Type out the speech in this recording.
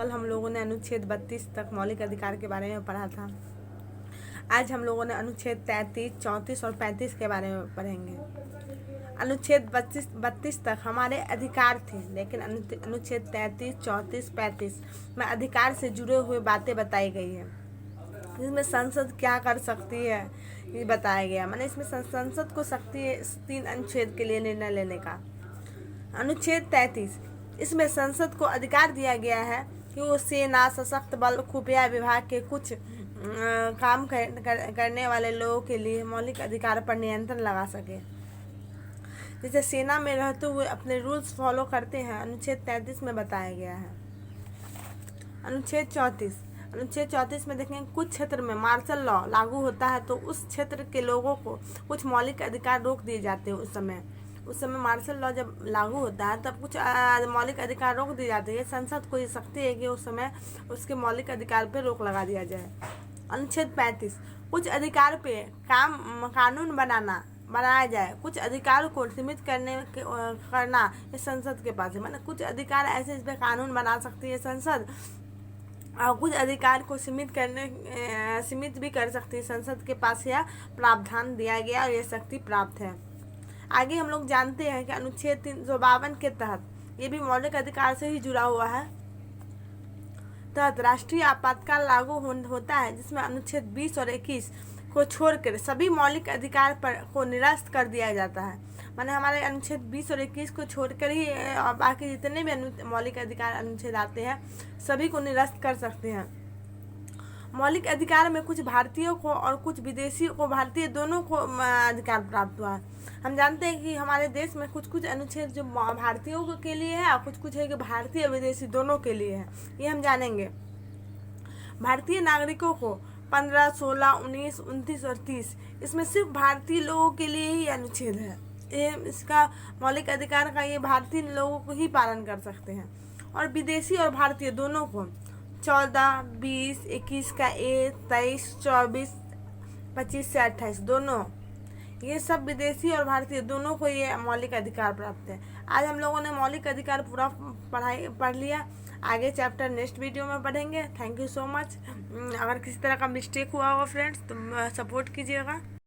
कल हम लोगों ने अनुच्छेद 32 तक मौलिक अधिकार के बारे में पढ़ा था। आज हम लोगों ने अनुच्छेद 33, 34 और 35 के बारे में पढ़ेंगे। अनुच्छेद 32 तक हमारे अधिकार थे, लेकिन अनुच्छेद 33, 34, 35 में अधिकार से जुड़े हुए बातें बताई गई है। इसमें संसद क्या कर सकती है ये बताया गया। मैंने इसमें संसद को शक्ति है 3 अनुच्छेद के लिए निर्णय लेने का। अनुच्छेद 33, इसमें संसद को अधिकार दिया गया है कि वो सेना, सशस्त्र बल, खुफिया विभाग के कुछ काम करने वाले लोगों के लिए मौलिक अधिकार पर नियंत्रण लगा सके। जैसे सेना में रहते हुए अपने रूल्स फॉलो करते हैं, अनुच्छेद 33 में बताया गया है। अनुच्छेद 34 में देखेंगे कुछ क्षेत्र में मार्शल लॉ लागू होता है तो उस क्षेत्र के लोगों को कुछ मौलिक अधिकार रोक दिए जाते हैं। उस समय मार्शल लॉ जब लागू होता है तब कुछ मौलिक अधिकार रोक दिए जाते हैं। संसद को ये शक्ति है कि उस समय उसके मौलिक अधिकार पे रोक लगा दिया जाए। अनुच्छेद 35, कुछ अधिकार पे कानून बनाया जाए। कुछ अधिकार को सीमित करना ये संसद के पास है। मतलब कुछ अधिकार ऐसे इस पे कानून बना सकती है संसद, और कुछ अधिकार को सीमित भी कर सकती है। संसद के पास यह प्रावधान दिया गया और यह शक्ति प्राप्त है। आगे हम लोग जानते हैं कि अनुच्छेद 352 के तहत ये भी मौलिक अधिकार से ही जुड़ा हुआ है। तहत राष्ट्रीय आपातकाल लागू होता है, जिसमें अनुच्छेद 20 और 21 को छोड़कर सभी मौलिक अधिकार को निरस्त कर दिया जाता है। माने हमारे अनुच्छेद 20 और 21 को छोड़कर ही बाकी जितने भी मौलिक अधिकार अनुच्छेद आते हैं सभी को निरस्त कर सकते हैं। मौलिक अधिकार में कुछ भारतीयों को और कुछ विदेशियों को, भारतीय दोनों को अधिकार प्राप्त हुआ है। हम जानते हैं कि हमारे देश में कुछ अनुच्छेद जो भारतीयों के लिए है और कुछ है कि भारतीय और विदेशी दोनों के लिए है। ये हम जानेंगे। भारतीय नागरिकों को 15, 16, 19, 29 और 30 इसमें सिर्फ भारतीय लोगों के लिए ही अनुच्छेद है। इसका मौलिक अधिकार का ये भारतीय लोगों को ही पालन कर सकते हैं। और विदेशी और भारतीय दोनों को 14, 20, 21 का 23, 24, 25 से 28 दोनों, ये सब विदेशी और भारतीय दोनों को ये मौलिक अधिकार प्राप्त है। आज हम लोगों ने मौलिक अधिकार पूरा पढ़ लिया। आगे चैप्टर नेक्स्ट वीडियो में पढ़ेंगे। Thank you so much. अगर किसी तरह का मिस्टेक हुआ होगा फ्रेंड्स तो सपोर्ट कीजिएगा।